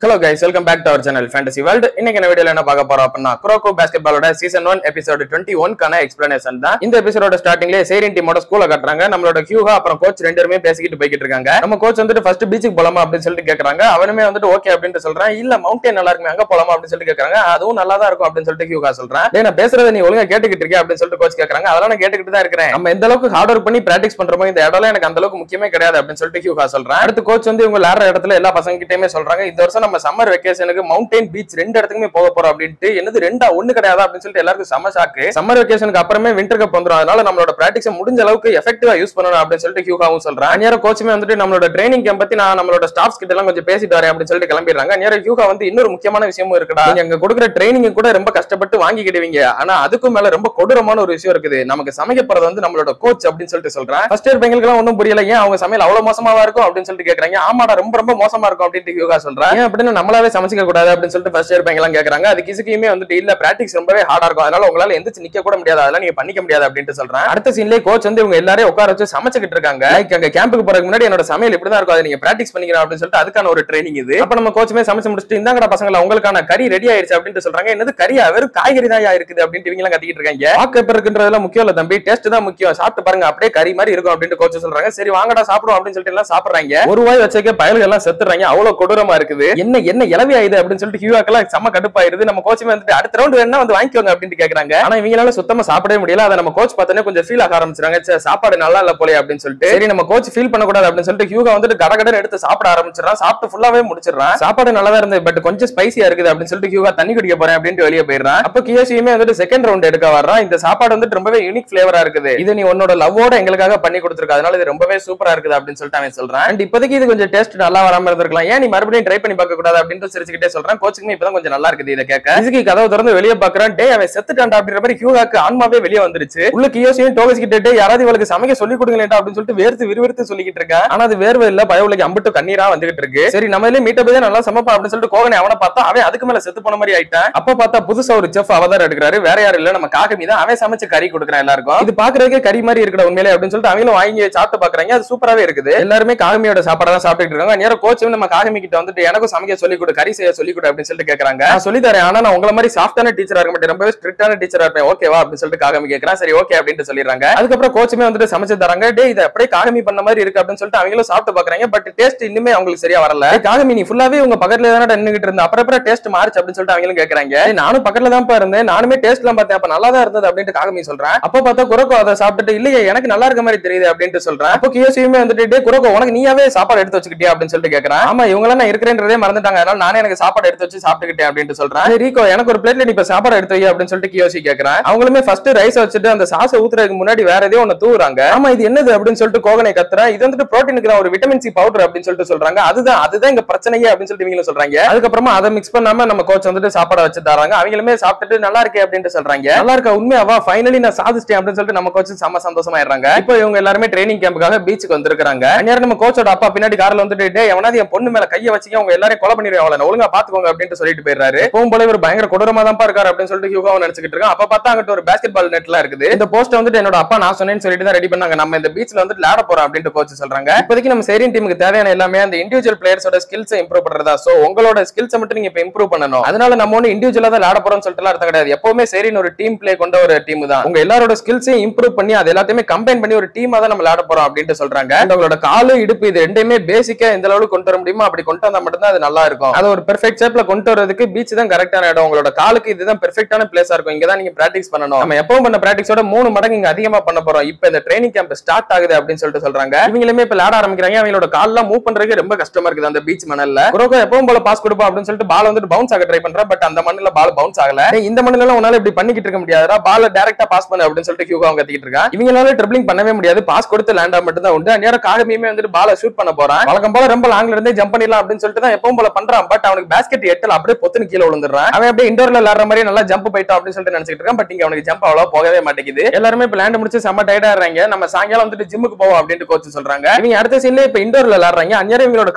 Hello guys, welcome back to our channel Fantasy World. இன்னைக்கு இந்த வீடியோல என்ன பார்க்க போறோம் அப்படினா குரோக்கோ பாஸ்கெட்பாலோட சீசன் 1 எபிசோட் 21 கான எக்ஸ்பிளனேஷன் தான். இந்த எபிசோடோட ஸ்டார்டிங்லயே சேரியன் டீமோட ஸ்கூல கட்டறாங்க. நம்மளோட ஹியூகா அப்புறம் கோச் ரெண்டு பேருமே பேசிக்கிட்டு போயிட்டு இருக்காங்க. நம்ம கோச் வந்துட்டு ஃபர்ஸ்ட் பீச்சுக்கு போலாமா அப்படினு சொல்லிட்டு கேக்குறாங்க. அவனுமே வந்துட்டு ஓகே அப்படினு சொல்றான். இல்ல மவுண்டன் நல்லா இருக்குமே அங்க போலாமா அப்படினு சொல்லிட்டு கேக்குறாங்க. அதுவும் நல்லா தான் இருக்கும் அப்படினு சொல்லிட்டு ஹியூகா சொல்றான். டேய் நான் பேசுறத நீ ஒழுங்கா கேட்டுக்கிட்டு இருக்கியா அப்படினு சொல்லிட்டு கோச் கேக்குறாங்க. அதெல்லாம் நான் கேட்டுக்கிட்டு தான் இருக்கேன். நம்ம எந்த அளவுக்கு ஹார்ட் வொர்க் பண்ணி பிராக்டீஸ் பண்றோமோ இந்த இடம்ல எனக்கு அந்த அளவுக்கு முக்கியமே கிடையாது அப்படினு சொல்லிட்டு ஹியூகா சொல்றான். அடுத்து கோச் வந்து இவங்க விளையாடுற இடத்துல எல்லா பசங்க கிட்டயுமே சொல்றாங்க. இந்த வருஷம் நம்ம சம்மர் வெக்கேஷன் மவுண்டன் பீச் ரெண்டு இடத்துக்குமே போக போறோம் அப்படின்ட்டு என்னது ரெண்டா ஒண்ணு கிடையாது அப்படின்னு சொல்லிட்டு எல்லாருக்கும் செம ஷாக்கு. சம்மர் வெக்கேஷனுக்கு அப்புறமே விண்டர் கப் வந்துரும். அதனால நம்மளோட பிராக்டிஸ் முடிஞ்ச அளவுக்கு எஃபெக்டிவா யூஸ் பண்ணணும் அப்படின்னு சொல்லிட்டு ஹியூகாவும் சொல்றான். அந்நேரம் கோச்சுமே வந்துட்டு நம்மளோட ட்ரைனிங் கேம்ப் பத்தி நான் நம்மளோட ஸ்டாஃப்ஸ் கிட்ட எல்லாம் கொஞ்சம் பேசிட்டு வரேன் அப்படின்னு சொல்லிட்டு கிளம்பிடுறாங்க. அந்நேரம் ஹியூகா வந்து இன்னொரு முக்கியமான விஷயமும் இருக்குடா, நீங்க அங்க கொடுக்குற ட்ரைனிங் கூட ரொம்ப கஷ்டப்பட்டு வாங்கிக்கிடுவீங்க, ஆனா அதுக்கும் மேல ரொம்ப கொடூரமான ஒரு விஷயம் இருக்குது, நமக்கு சமைக்க போறது வந்து நம்மளோட கோச் அப்படின்னு சொல்லிட்டு சொல்றான். ஃபர்ஸ்ட் இயர் பையங்களுக்கு எல்லாம் ஒன்றும் புரியல, ஏன் அவங்க சமையல் அவ்வளவு மோசமாவா இருக்கும் அப்படின்னு சொல்லிட்டு கேக்குறாங்க. ஆமாடா ரொம்ப ரொம்ப மோசமா இருக்கும் அப்படின்னு ஹியூகா சொல்றான். ஏன் அப்படின்னு நம்மளாவே சமைச்சிக்க கூடாது அப்படின்னு சொல்லிட்டு ஃபர்ஸ்ட் இயர் பையங்க எல்லாம் கேக்குறாங்க. அது கிசுக்குமே வந்துட்டு இல்ல பிராக்டிஸ் ரொம்பவே ஹார்டா இருக்கும், அதனால உங்களால எந்திரிச்சு நிக்க கூட முடியாது, அதெல்லாம் நீங்க பண்ணிக்க முடியாது அப்படின்னு சொல்றான். அடுத்த சீன்லயே கோச் வந்து இவங்க எல்லாரையும் உட்கார வச்சு சமைச்சிட்டு இருக்காங்க. லைக் அங்க கேம்புக்கு போறதுக்கு முன்னாடி என்னோட சமையல் இப்படிதான் இருக்கும், அதை நீங்க பிராக்டிஸ் பண்ணிக்கணும் அப்படின்னு சொல்லிட்டு அதுக்கான ஒரு ட்ரைனிங் இது. அப்ப நம்ம கோச்சுமே சமைச்சு முடிச்சுட்டு இந்தாங்கடா பசங்களா உங்களுக்கான கறி ரெடி ஆயிருச்சு அப்படின்னு சொல்றாங்க. என்னது கறியா, வெறும் காய்கறி தான் இருக்குது அப்படின்னு இவங்க எல்லாம் கத்திக்கிட்டு இருக்காங்க. வாக்கு எப்ப இருக்குன்றதுல முக்கியம் இல்ல தம்பி, டேஸ்ட் தான் முக்கியம், சாப்பிட்டு பாருங்க அப்படியே கறி மாதிரி இருக்கும் அப்படின்னு கோச் சொல்றாங்க. சரி வாங்கடா சாப்பிடுவோம் அப்படின்னு சொல்லிட்டு எல்லாம் சாப்பிடுறாங்க. ஒரு வாய் வச்சக்க பயல்கள் எல்லாம் செத்துறாங்க, அவ்வளவு கொடூரமா இருக்குது. என்ன இலவி ஆயுது அப்படின்னு சொல்லிட்டு ஹியூகாக்கெல்லாம் செம்ம கடுப்பாயிருது. நம்ம கோச்சுமே வந்துட்டு அடுத்த ரவுண்ட் வேணா வந்து வாங்கிக்கோங்க அப்படின்னு கேக்குறாங்க. ஆனா இவங்களால சுத்தமா சாப்பிடவே முடியல. அதை நம்ம கோச் பார்த்தனே கொஞ்சம் ஃபீல் ஆக ஆரம்பிச்சாங்க, சாப்பாடு நல்லா இல்ல போலே அப்படின்னு சொல்லிட்டு. சரி நம்ம கோச் ஃபீல் பண்ணக்கூடாது அப்படின்னு சொல்லிட்டு ஹியூகா வந்துட்டு கடகடன்னு எடுத்து சாப்பிட ஆரம்பிச்சிடறான். சாப்பிட்டு ஃபுல்லாவே முடிச்சிடறான். சாப்பாடு நல்லா தான் இருந்தது, பட் கொஞ்சம் ஸ்பைசியா இருக்குது அப்படின்னு சொல்லிட்டு ஹியூகா தண்ணி குடிக்க போறேன் அப்படின்னு வெளியே போயிடுறான். அப்ப கியோஷியுமே வந்துட்டு செகண்ட் ரவுண்ட் எடுக்க வர்றான். இந்த சாப்பாடு வந்துட்டு ரொம்பவே யூனிக் ஃபிளேவரா இருக்குது, இது நீ உன்னோட லவ்வோட எங்களுக்காக பண்ணி கொடுத்துருக்க, அதனால இது ரொம்பவே சூப்பரா இருக்குது அப்படின்னு சொல்லிட்டு அவன் சொல்றான். அண்ட் இப்போதைக்கு இது கொஞ்சம் டேஸ்ட் நல்லா வராம இருந்திருக்கலாம், ஏன் நீ மறுபடியும் ட்ரை பண்ணி பார்க்க கூடாது அப்படின்னு சிரிச்சுக்கிட்டே சொல்றான். கோச்சுக்குமே இப்பதான் கொஞ்சம் நல்லா இருக்குது இதை கேட்க. இதுக்கு கதவை திறந்து வெளியே பாக்குறான். டே அவன் செத்துட்டான்டா அப்படின்ற மாதிரி ஹியூகாக்கு ஆன்மாவே வெளியே வந்துருச்சு. உள்ள கியோஷியும் டோகஸ் கிட்ட யாராவது இவளுக்கு சமைக்க சொல்லி கொடுங்களேன்டா அப்படின்னு சொல்லிட்டு வேர்த்து விறுவிறுத்து சொல்லிக்கிட்டு இருக்கான். ஆனா அது வேர்வை இல்ல, பயவுலக்கு அம்பிட்டு கண்ணீரா வந்துகிட்டு இருக்கு. சரி நம்ம மீட்டப் தான் நல்லா சமைப்பா அப்படின்னு சொல்லிட்டு கோகனை அவனை பார்த்தா அவன் அதுக்கு மேல செத்து போன மாதிரி ஆயிட்டான். அப்ப பார்த்தா புதுசா ஒரு செஃப் அவதாரம் எடுக்கிறாரு, வேற யாரும் இல்ல நம்ம காகமி தான். அவன் சமைச்சு கறி கொடுக்குறான் எல்லாருக்கும். இது பாக்குறதுக்கே கறி மாதிரி இருக்கா உண்மையிலே அப்படின்னு சொல்லிட்டு அவங்களும் வாங்கி சாப்பிட்டு பாக்குறாங்க. அது சூப்பராவே இருக்குது. எல்லாருமே காகமியோட சாப்பாடு தான் சாப்பிட்டு இருக்காங்க. நேரம் கோச் நம்ம காகமி கிட்ட வந்துட்டு எனக்கும் சமைக்க சொல்லி கொடு, கறி செய்ய சொல்லி கொடு அப்படின்னு சொல்லிட்டு கேக்குறாங்க. நான் சொல்லி தரேன், ஆனா நான் உங்களை மாதிரி சாஃப்டான டீச்சரா இருக்க மாட்டேன், ரொம்பவே ஸ்ட்ரிக்டான டீச்சரா இருப்பேன், ஓகேவா அப்படின்னு சொல்லிட்டு காகமி கேக்குறான். சரி ஓகே அப்படின்னு சொல்லிடுறாங்க. அதுக்கப்புறம் கோச்சுமே வந்துட்டு சமைச்சு தராங்க. டே இதை அப்படியே காகமி பண்ண மாதிரி இருக்கு அப்படின்னு சொல்லிட்டு அவங்களும் சாப்பிட்டு பாக்குறாங்க. பட் டேஸ்ட் இன்னுமே அவங்களுக்கு சரியா வரல. காகமி நீ ஃபுல்லாவே உங்க பக்கத்துல தானே நின்னுகிட்டு இருந்த, அப்புறம் டேஸ்ட் மாறிச்சு அப்படின்னு சொல்லிட்டு அவங்களும் கேக்குறாங்க. நானும் பக்கத்துல தான் இருந்தேன், நானுமே டேஸ்ட் எல்லாம் பார்த்தேன், அப்ப நல்லா தான் இருந்தது அப்படின்னு காகமி சொல்றேன். அப்ப பார்த்தா குரோக்கோ அதை சாப்பிட்டுட்டு இல்லையே எனக்கு நல்லா இருக்க மாதிரி தெரியுது அப்படின்னு சொல்றேன். அப்போ கியோஷியுமே வந்துட்டு குரோக்கோ உனக்கு நீயாவே சாப்பாடு எடுத்து வச்சுக்கிட்டியா அப்படின்னு சொல்லிட்டு கேக்குறான். ஆமா இவங்க நான் இருக்கிறேன்றதே மறந்துட்டாங்க, அதனால நானே எனக்கு சாப்பாடு எடுத்து வச்சு சாப்பிட்டுக்கிட்டேன் அப்படின்னு சொல்றேன். ரீகோ எனக்கு ஒரு பிளேட்ல நீ இப்ப சாப்பாடு எடுத்து வை அப்படின்னு சொல்லிட்டு கியோஷி கேக்குறான். அவங்களுமே ஃபர்ஸ்ட் ரைஸ் வச்சுட்டு அந்த சாஸை ஊத்துறதுக்கு முன்னாடி வேற ஏதோ ஒன்னு தூவுறாங்க. ஆமா இது என்னது அப்படின்னு சொல்லிட்டு கோகனை கத்துறான். இது வந்துட்டு புரோட்டீனுக்கு தான், ஒரு விட்டமின் சி பவுடர் அப்படின்னு சொல்லிட்டு சொல்றாங்க. அதுதான் இங்க பிரச்சனையே அப்படின்னு சொல்லிட்டு இவங்க சொல்றாங்க. அதுக்கப்புறமா அதை மிக்ஸ் பண்ணாம நம்ம கோச் வந்துட்டு சாப்பாடு வச்சு தராங்க. அவங்களுமே சாப்பிட்டுட்டு நல்லா இருக்கே அப்படின்னு சொல்றாங்க. நல்லா இருக்கா உண்மையாவா, ஃபைனலி நான் சாதிச்சிட்டேன் அப்படின்னு சொல்லிட்டு நம்ம கோச் செம்ம சந்தோஷமாயிடுறாங்க. இப்போ இவங்க எல்லாருமே ட்ரைனிங் கேம்புக்காக பீச்சுக்கு வந்திருக்காங்க. அந்நேரம் நம்ம கோச்சோட அப்பா பின்னாடி கார்ல வந்துட்டு டே எவனாவது என் பொண்ணு மேல கையை வச்சுக்க உங்க எல்லாரையும் கொலை பண்ணிடுவேன், அவளை ஒழுங்கா பாத்துக்கோங்க அப்படின்னு சொல்லிட்டு போயிடுறாரு. எப்பவும் போல ஒரு பயங்கர கொடூரமா தான் இருக்காரு அப்படின்னு சொல்லிட்டு ஹியூகாவை நினைச்சுக்கிட்டு இருக்கான். அப்ப பார்த்தா அங்கிட்ட ஒரு பாஸ்கெட் பால் நெட்லாம் இருக்குது. இந்த போஸ்ட் வந்துட்டு என்னோட அப்பா நான் சொன்னேன்னு சொல்லிட்டு தான் ரெடி பண்ணாங்க, நம்ம இந்த பீச்ல வந்து விளையாட போறோம் அப்படின்னு கோச் சொல்றாங்க. இப்போதைக்கு நம்ம சேரியன் டீமுக்கு தேவையான எல்லாமே அந்த இண்டிவிஜுவல் பிளேயர்ஸோட ஸ்கில்ஸ் இம்ப்ரூவ் பண்றதா, சோ உங்களோட ஸ்கில்ஸ் மட்டும் நீங்க இப்ப இம்ப்ரூவ் பண்ணணும், அதனால நம்ம ஒண்ணு இண்டிவிஜுவலா தான் விளையாட போறோம்னு சொல்லிட்டு அர்த்தம் கிடையாது. எப்பவுமே சேரியன் ஒரு டீம் பிளே கொண்ட ஒரு டீம் தான், உங்க எல்லாரோட ஸ்கில்ஸையும் இம்ப்ரூவ் பண்ணி அது எல்லாத்தையுமே கம்பைன் பண்ணி ஒரு டீமா தான் நம்ம விளையாட போறோம் அப்படின்னு சொல்றாங்க. உங்களோட காலு இடுப்பு இது ரெண்டுமே பேசிக்கா எந்த அளவுக்கு கொண்டு வர முடியுமோ அப்படி கொண்டு வந்தா மட்டும் தான் அது நல்லா இருக்கும். அது ஒரு பெர்ஃபெக்ட் ஷேப்ல கொண்டு வரதுக்கு பீச் தான் கரெக்டான இடம், உங்களோட காலுக்கு இதுதான் பெர்ஃபெக்ட்டான பிளேஸா இருக்கும், இங்க தான் நீங்க பிராக்டிஸ் பண்ணணும், நம்ம எப்பவும் பண்ண பிராக்டிஸோட 3 மடங்கு இங்க அதிகமா பண்ண போறோம், இப்ப இந்த ட்ரைனிங் கேம்ப் ஸ்டார்ட் ஆகுது அப்படின்னு சொல்லிட்டு சொல்றாங்க. இவங்களுமே இப்ப விளையாட ஆரம்பிக்கிறாங்க. அவங்களோட கால்லாம் மூவ் பண்றதுக்கு ரொம்ப கஷ்டமா இருக்குது அந்த பீச் மணல்ல. குரோக்கோ எப்பவும் போல பாஸ் கொடுப்பா அப்படின்னு சொல்லிட்டு பால் வந்துட்டு பவுன்ஸ் ஆக ட்ரை பண்றா, பட் அந்த மண்ணுல பால் பவுன்ஸ் ஆகல. இந்த மண்ணுல எல்லாம் உன்னால இப்படி பண்ணிக்கிட்டு இருக்க முடியாதுடா, பால் டைரக்டா பாஸ் பண்ணு அப்படின்னு சொல்லிட்டு ஹியூகா கத்திக்கிட்டு இருக்கா. இவங்களால ட்ரிப்ளிங் பண்ணவே முடியாது, பாஸ் கொடுத்து லேண்டா மட்டும் தான் உண்டு. அந்நேரம் காகமியுமே வந்துட்டு பால ஷூட் பண்ண போறான். வழக்கம் போல ரொம்ப லாங்ல இருந்தே ஜம்ப் பண்ணிடலாம் அப்படின்னு சொல்லிட்டு தான் எப்பவும் போல பண்றான். பட் அவனுக்கு பேஸ்கெட் எட்டல அப்படியே பொத்துன்னு கீழே விழுந்துறான். அவன் அப்படியே இண்டோர்ல விளையாடுற மாதிரி நல்லா ஜம்ப் போயிட்டோம் அப்படின்னு சொல்லிட்டு நினைச்சிட்டு இருக்கான். பட் இங்க அவனுக்கு ஜம்ப் அவ்வளவு போகவே மாட்டேங்குது. எல்லாருமே இப்ப லேண்ட் முடிச்சு செம்ம டயர்டா இருக்காங்க. நம்ம சாயங்காலம் வந்துட்டு ஜிம்முக்கு போவோம் அப்படின்னு கோச் சொல்றாங்க. இவங்க அடுத்த சீன்ல இப்ப இண்டோர்ல விளையாடுறாங்க. அந்நேரம் இவங்களோட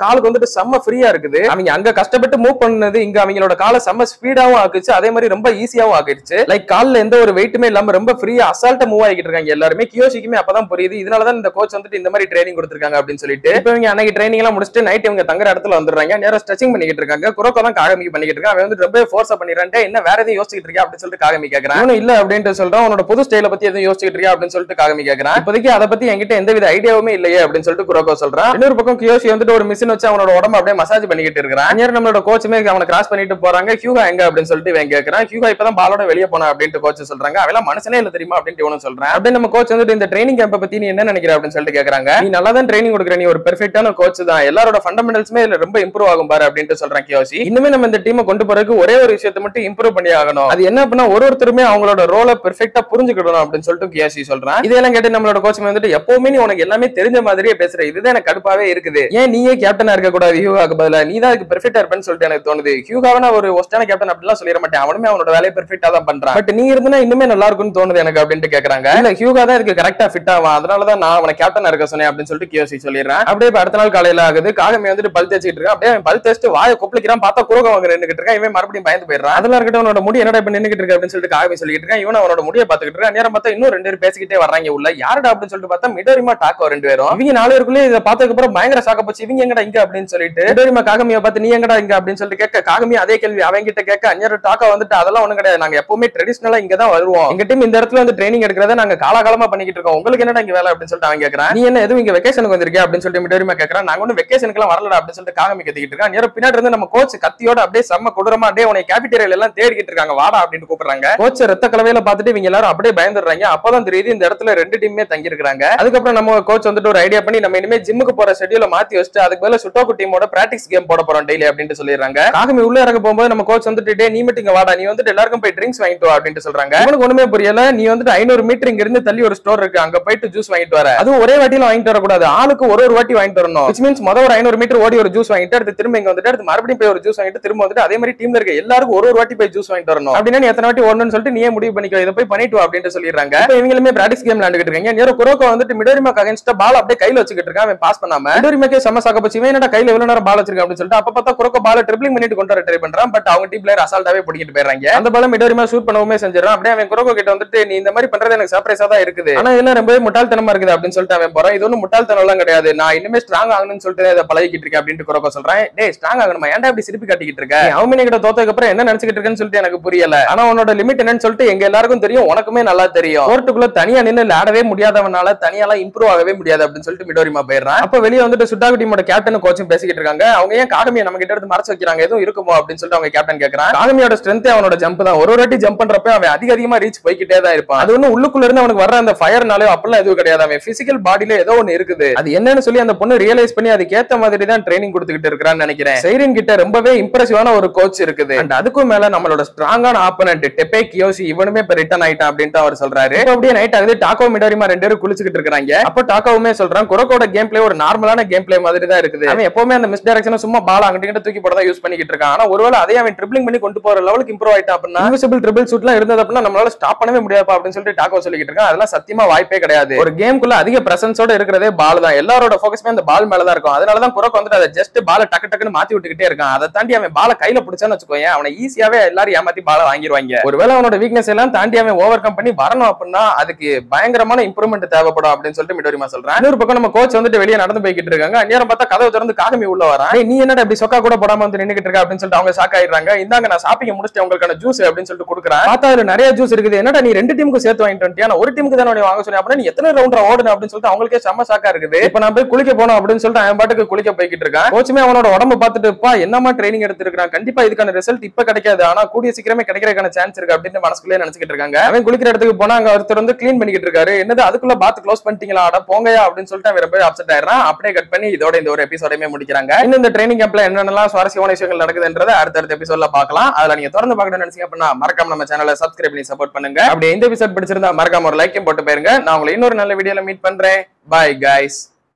காலுக்கு வந்துட்டு செம்ம ஃப்ரீயா இருக்குது. அவங்க அங்க கஷ்டப்பட்டு மூவ் பண்ணது இங்க அவங்களோட காலை செம்ம ஸ்பீடாவும் ஆக்குச்சு, அதே மாதிரி ரொம்ப ஈஸியாவும் ஆக்கிடுச்சு. லைக் கால்ல எந்த ஒரு வெயிட்டுமே இல்லாம ரொம்ப ஃப்ரீயா அசால்ட்டா மூவ் ஆகிட்டு இருக்காங்க எல்லாருமே. கியோஷிக்குமே அப்பதான் புரியுது இதனாலதான் இந்த கோச் வந்துட்டு இந்த மாதிரி ட்ரைனிங் கொடுத்திருக்காங்க அப்படின்னு சொல்லிட்டு. இப்ப இவங்க அன்னைக்கு ட்ரைனிங் எல்லாம் முடிச்சுட்டு நைட் இவங்க தங்குற இடத்துல வந்துடுறாங்க. நேரம் ஸ்ட்ரெச்சிங் பண்ணிட்டு இருக்காங்க. குரோக்கோ தான் காகமிக்கு பண்ணிட்டு இருக்கான். அவன் வந்து ரொம்ப ஃபோர்ஸா பண்ணிடுறான்ட்டு என்ன வேற எதையும் யோசிச்சுட்டு இருக்கா அப்படின்னு சொல்லிட்டு காகமி கேக்குறான். இவனும் இல்ல அப்படின்ட்டு சொல்றான். உன்னோட புது ஸ்டைல பத்தி எதுவும் யோசிச்சுட்டு இருக்கியா அப்படின்னு சொல்லிட்டு காகமி கேக்குறான். இப்போதைக்கு அதை பத்தி என்கிட்ட எந்தவித ஐடியாவுமே இல்லையே அப்படின்னு சொல்லிட்டு குரோக்கோ சொல்றான். இன்னொரு பக்கம் கியோஷி வந்துட்டு ஒரு மிஷின் வச்சு அவனோட உடம்பு அப்படியே மசாஜ் பண்ணிக்கிட்டு இருக்கான். நேரம் நம்மளோட கோச்சுமே அவனை கிராஸ் பண்ணிட்டு போறாங்க. ஹியூகா எங்க அப்படின்னு சொல்லிட்டு இவன் கேக்குறான். ஹியூகா இப்பதான் பாலோட வெளியே போனா அப்படின்ட்டு கோச் சொல்றாங்க. அவெல்லாம் மனுஷனே இல்ல தெரியுமா அப்படின்ட்டு இவனும் சொல்றான். அப்படியே நம்ம கோச் வந்துட்டு இந்த ட்ரைனிங் கேம்ப் பத்தி நீ என்ன நினைக்கிற அப்படின்னு சொல்லிட்டு கேக்குறாங்க. நீ நல்லா தான் ட்ரைனிங் கொடுக்குற, நீ ஒரு பெர்ஃபெக்ட்டான கோச் தான், எல்லாரோட ஃபண்டமெண்டல்ஸ்மே இதுல ரொம்ப இம்ப்ரூவ் ஆகும் பாரு அப்படின்ட்டு சொல்றான் கியோஷி. இன்னுமே நம்ம இந்த டீமை கொண்டு போறதுக்கு ஒரே ஒரு விஷயத்தை மட்டும் இம்ப்ரூவ் பண்ணி ஆகணும். அது என்ன அப்படின்னா ஒருத்தருமே அவங்களோட ரோலை பெர்ஃபெக்ட்டா புரிஞ்சுக்கணும் அப்படின்னு சொல்லிட்டு கியோஷி சொல்றான். இதெல்லாம் கேட்டு நம்மளோட கோச் வந்துட்டு எப்பவுமே நீ உனக்கு எல்லாமே தெரிஞ்ச மாதிரியே பேசுற, இதுதான் எனக்கு கடுப்பாவே இருக்குது. ஏன் நீயே கேப்டனா இருக்க கூடாது ஹியூகாக்கு பதிலா, நீ தான் அதுக்கு பெர்ஃபெக்ட்டா இருப்பேன்னு சொல்லிட்டு எனக்கு தோணுது. ஹியூகாவனா ஒரு ஒஸ்டான கேப்டன் அப்படிலாம் சொல்லிட மாட்டேன், அவனுமே அவனோட வேலையை பெர்ஃபெக்ட்டா தான் பண்றான். பட் நீ இருந்தா இன்னுமே நல்லா இருக்கும்னு தோணுது எனக்கு அப்படின்ட்டு கேக்குறாங்க. இல்ல ஹியூகா தான் இதுக்கு கரெக்டா ஃபிட் ஆவான், அதனாலதான் நான் அவனை கேப்டனா இருக்க சொன்னேன் அப்படின்னு சொல்லிட்டு கியோஷி சொல்லிடுறான். அப்படியே அடுத்த நாள் காலையில ஆகுது. காகமி வந்துட்டு பல் தேய்ச்சிட்டு இருக்கான். அப்படியே பல் தேய்ச்சிட்டு வாயை கொப்பளிக்கிறான். பார்த்தா குரோக்கோ அவங்க நின்னுகிட்டு இருக்கான். இவன் மறுபடியும் பயந்து போயிடுறான். அதெல்லாம் இருக்கட்டும், அவனோட முடி என்னடா இப்ப நின்னுகிட்டு இருக்கு அப்படின்னு சொல்லிட்டு காகமி சொல்லிட்டு இருக்கான். இவன் அவனோட முடியை பாத்துக்கிட்டு இருக்கான். நேரம் பார்த்தா இன்னும் 2 பேர் பேசிக்கிட்டே வர்றாங்க உள்ள. யாருடா அப்படின்னு சொல்லிட்டு பார்த்தா மிடோரிமா டாக்கோ 2 பேரும். இவங்க 4 பேருக்குள்ளே இதை பார்த்ததுக்கு அப்புறம் பயங்கர ஷாக்க போச்சு. இவங்க எங்கடா இங்க அப்படின்னு சொல்லிட்டு மிடோரிமா காகமியை பார்த்து நீ எங்கடா இங்க அப்படின்னு சொல்லிட்டு கேட்க, காகமி அதே கேள்வி அவங்க கிட்ட கேட்க, அந்நியர் டாக்கோ வந்துட்டு அதெல்லாம் ஒண்ணும் கிடையாது, நாங்க எப்பவுமே ட்ரெடிஷனலா இங்க தான் வருவோம், எங்க டீம் இந்த இடத்துல வந்து ட்ரைனிங் எடுக்கிறத நாங்க காலகாலமா பண்ணிக்கிட்டு இருக்கோம், உங்களுக்கு என்னடா இங்க வேலை அப்படின்னு சொல்லிட்டு அவன் கேட்கறான். நீ என்ன எதுவும் இங்க வெக்கேஷனுக்கு வந்திருக்கே அப்படின்னு சொல்லிட்டு மிடோரிமா கேட்கறான். நாங்க ஒன்னும் வெக்கேஷனுக்கு எல்லாம் வரலடா அப்படின்னு சொல்லிட்டு காகமி கத்திக்கிட்டு இருக்கான். நேரம் பின்னாடி இருந்து நம்ம கோச் கத்தியோட அப்படியே செம்ம கொடூரமா அப்படியே உன்னை கேபிட்டேரியல் எல்லாம் தேடிக்கிட்டு இருக்காங்க, வாடா அப்படின்னு கூப்பிடுறாங்க. கோச் ரத்த கலவையில பார்த்துட்டு இவங்க எல்லாரும் அப்படியே பயந்துடுறாங்க. அப்பதான் தெரியுது இந்த இடத்துல 2 டீமே தங்கி இருக்காங்க. அதுக்கப்புறம் நம்ம கோச் வந்துட்டு ஒரு ஐடியா பண்ணி நம்ம இனிமே ஜிம்முக்கு போற ஷெட்யூல மாத்தி வச்சுட்டு அதுக்கு பதிலா சுட்டோக்கு டீமோட பிராக்டிஸ் கேம் போட போறோம் டெய்லி அப்படின்னு சொல்லிடுறாங்க. காகமி உள்ள இறங்க போகும்போது நம்ம கோச் வந்துட்டு டே நீ மட்டும் இங்க வாடா, நீ வந்துட்டு எல்லாருக்கும் போய் ட்ரிங்க்ஸ் வாங்கிட்டு வா அப்படின்னு சொல்றாங்க. இவனுக்கு ஒண்ணுமே புரியல. நீ வந்துட்டு 500 மீட்டர் இங்க இருந்து தள்ளி ஒரு ஸ்டோர் இருக்கு, அங்க போயிட்டு ஜூஸ் வாங்கிட்டு வர, அதுவும் ஒரே வாட்டியில வாங்கிட்டு வரக்கூடாது, ஆளுக்கு ஒரு வாட்டி வாங்கிட்டு வரணும். which means முதல்ல ஒரு 500 மீட்டர் ஓடி ஒரு ஜூஸ் வாங்கிட்டு அடுத்து திரும்ப இங்க வந்துட்டு அடுத்து மறுபடியும் போய் ஒரு ஜூஸ் வாங்கிட்டு திரும்ப வந்துட்டு அதே மாதிரி டீம்ல இருக்க எல்லாருக்கும் ஒரு வாட்டி போய் ஜூஸ் வாங்கிட்டு வரணும். அப்படின்னா நீ எத்தனை வாட்டி ஓடணும்னு சொல்லிட்டு நீயே முடிவு பண்ணிக்கோ, இதை போய் பண்ணிட்டு வா அப்படின்னு சொல்லிடுறாங்க. இவங்களுமே பிராக்டிஸ் கேம் விளையாண்டுட்டு இருக்காங்க. நேரோ குரோக்கோ வந்துட்டு மிடோரிமாக்கு அகைன்ஸ்டா பால் அப்படியே கையில வச்சுக்கிட்டு இருக்கான். அவன் பாஸ் பண்ணாம மிடோரிமாக்கே செம சாக்க போச்சு. இவன் என்னடா கையில எவ்வளவு நேரம் பால் வச்சிருக்கான் அப்படின்னு சொல்லிட்டு அப்ப பார்த்தா குரோக்கோ பால் ட்ரிப்ளிங் பண்ணிட்டு கொண்டு வர ட்ரை பண்றான். பட் அவங்க டீம் பிளேயர் அசால்ட்டாவே பிடிக்கிட்டு போயிடுறாங்க. அந்த பால் மிடோரிமா ஷூட் பண்ணவுமே செஞ்சிடறான். அப்படியே அவன் குரோக்கோ கிட்ட வந்துட்டு நீ இந்த மாதிரி பண்றது எனக்கு சர்ப்ரைஸா தான் இருக்குது, ஆனா இதெல்லாம் ரொம்பவே முட்டாள்தனமா இருக்குது அப்படின்னு சொல்லிட்டு அவன் போறான். இது ஒன்னும் முட்டாள்தனம் எல்லாம் கிடையாது, நான் இனிமே ஸ்ட்ராங் ஆகணும்னு சொல்லிட்டு இதை பழகிக்கிட்டு இருக்கேன் அப்படின்னு குரோக்கோ சொல்றேன். டேய் ஸ்ட்ராங் ஆகணுமா, ஏன்டா இப்படி சிரிப்பு காட்டிக்கிட்டு இருக்க, அவன் கிட்ட தோத்ததுக்கு அப்புறம் என்ன நினைச்சுக்கிட்டு இருக்கேன்னு சொல்லிட்டு எனக்கு புரியல, ஆனா உன்னோட லிமிட் என்னன்னு சொல்லிட்டு எங்க எல்லாருக்கும் தெரியும், உனக்குமே நல்லா தெரியும், கோர்ட்டுக்குள்ள தனியா நின்று விளையாடவே முடியாதவனால தனியாலாம் இம்ப்ரூவ் ஆகவே முடியாது அப்படின்னு சொல்லிட்டு மிடோரிமா போயிடுறான். அப்ப வெளியே வந்துட்டு சுட்டாகு டீமோட கேப்டன் கோச்சும் பேசிக்கிட்டு இருக்காங்க. அவங்க ஏன் காகமியை நம்ம கிட்ட இருந்து மறைச்சு வைக்கிறாங்க, எதுவும் இருக்குமோ அப்படின்னு சொல்லிட்டு அவங்க கேப்டன் கேட்கறான். காகமியோட ஸ்ட்ரென்த் அவனோட ஜம்ப் தான், ஒரு வாட்டி ஜம்ப் பண்றப்ப அவன் அதிகமா ரீச் போய்கிட்டே தான் இருப்பான். அது ஒண்ணு உள்ளுக்குள்ள இருந்து அவனுக்கு வர்ற அந்த ஃபயர்னாலே அப்படிலாம் எதுவும் கிடையாது, அவன் பிசிக்கல் பாடியில ஏதோ ஒண்ணு இருக்குது, அது என்னன்னு சொல்லி அந்த பொண்ணு ரியலைஸ் பண்ணி அதுக்கு ஏத்த மாதிரி தான் ட்ரைனிங் கொடுத்துக்கிட்டு இருக்கான்னு நினைக்கிறேன். சைரின் கிட்ட ரொம்பவே இம்ப்ரெசிவான ஒரு கோச் இருக்குது. அண்ட் அதுக்கும் மேல நம்மளோட ஸ்ட்ராங்கான ஆப்போனன்ட் டெப்பே கியோஷி இவனுமே இப்ப ரிட்டர்ன் ஆயிட்டான் அப்படின்ட்டு அவர் சொல்றாரு. இப்ப அப்படியே நைட் ஆகுது. டாக்கோ மிடோரிமா 2 பேரும் குளிச்சுக்கிட்டு இருக்காங்க. அப்ப டாக்கோவுமே சொல்றான் குரோக்கோட கேம் பிளே ஒரு நார்மலான கேம் பிளே மாதிரி தான் இருக்குது, அவன் எப்பவுமே அந்த மிஸ் டைரக்ஷன் சும்மா பால் அங்கிட்ட தூக்கி போட தான் யூஸ் பண்ணிக்கிட்டு இருக்கான், ஆனா ஒருவேளை அதே அவன் ட்ரிப்ளிங் பண்ணி கொண்டு போற லெவலுக்கு இம்ப்ரூவ் ஆயிட்டான் அப்படின்னா இன்விசிபிள் ட்ரிபிள் ஷூட்லாம் இருந்தது அப்படின்னா நம்மளால ஸ்டாப் பண்ணவே முடியாதுப்பா அப்படின்னு சொல்லிட்டு டாக்கோ சொல்லிக்கிட்டு இருக்கான். அதெல்லாம் சத்தியமா வாய்ப்பே கிடையாது, ஒரு கேம்குள்ள அதிக பிரசன்ஸோட இருக்கிறதே பால் தான், எல்லாரோட ஃபோக்கஸ்மே அந்த பால் மேல தான் இருக்கும், அதனாலதான் குரோக்கோ வந்துட்டு அதை ஜஸ்ட் பால டக்கு டக்குன்னு மாத்தி விட்டுக்கிட்டே இருக்கான். அதை தாண்டி அவன் பால கையில பிடிச்சான்னு வச்சுக்கோங்க அவனை ஈஸியாவே எல்லாரும் ஏமாத்தி பால வாங்கிடுவாங்க. ஒருவேளை அவனோட வீக்னஸ் எல்லாம் தாண்டி அவன் ஓவர் கம் பண்ணி வரணும் அப்படின்னா அதுக்கு பயங்கரமான இம்ப்ரூவ்மெண்ட் தேவைப்படும் அப்படின்னு சொல்லிட்டு மிடோரிமா சொல்றான். இன்னொரு பக்கம் நம்ம கோச் வந்துட்டு வெளியே நடந்து போய்கிட்டு இருக்காங்க. நேரம் பார்த்தா கதவை திறந்து காகமி உள்ள வரான். நீ என்னடா இப்படி சொக்கா கூட போடாம வந்து நின்னுக்கிட்டு இருக்க அப்படின்னு சொல்லிட்டு அவங்க ஷாக் ஆயிடுறாங்க. இந்தாங்க நான் ஷாப்பிங் முடிச்சுட்டு உங்களுக்கான ஜூஸ் அப்படின்னு சொல்லிட்டு கொடுக்குறேன். பார்த்தா அதுல நிறைய ஜூஸ் இருக்குது. என்னடா நீ 2 டீமுக்கு சேர்த்து வாங்கிட்டு வந்துட்டியா, ஒரு டீமுக்கு தானே வாங்க சொன்னேன் அப்படின்னா நீ எத்தனை ரவுண்டா ஓடுன அப்படின்னு சொல்லிட்டு அவங்களுக்கே செம்ம ஷாக்கா இருக்குது. இப்ப நான் போய் குளிக்க போனோம் அப்படின்னு சொல்லிட்டு அவன் பாட்டுக்கு குளிக்க போய்கிட்டு இருக்கான். கோச்சுமே அவனோட உடம்பு பார்த்துட்டு பா என்னமா ட்ரைனிங் எடுத்திருக்கான், கண்டிப்பா இதுக்கான ரிசல்ட் இப்ப கிடைக்காது, ஆனா கூடிய சீக்கிரமே கிடைக்கிறதுக்கான சான்ஸ் இருக்கு அப்படின்னு மனசுக்குள்ளே நினைச்சிட்டு இருக்காங்க. அவன் குளிக்கிற இடத்துக்கு போனா அங்க ஒருத்தர் வந்து கிளீன் பண்ணிக்கிட்டு இருக்காரு. என்னது அதுக்குள்ள பாத் க்ளோஸ் பண்ணிட்டீங்களா, அட போங்கயா அப்படின்னு சொல்லிட்டு அவன் ரொம்ப அப்செட் ஆயிடுறான். அப்படியே கட் பண்ணி இதோட இந்த ஒரு எபிசோடையுமே முடிக்கிறாங்க. இன்னும் இந்த ட்ரைனிங் கேம்ப்ல என்னென்னலாம் சுவாரஸ்யமான விஷயங்கள் நடக்குதுன்றதை அடுத்த எபிசோட்ல பார்க்கலாம். அதுல நீங்க தொடர்ந்து பார்க்கணும்னு நினைச்சீங்க அப்படின்னா மறக்காம நம்ம சேனலை சப்ஸ்கிரைப் பண்ணி சப்போர்ட் பண்ணுங்க. அப்படியே இந்த எபிசோட் பிடிச்சிருந்தா மறக்காம ஒரு லைக்கும் போட்டு போயிருங்க. நான் உங்களை இன்னொரு நல்ல வீடியோல மீட் பண்றேன். Bye guys.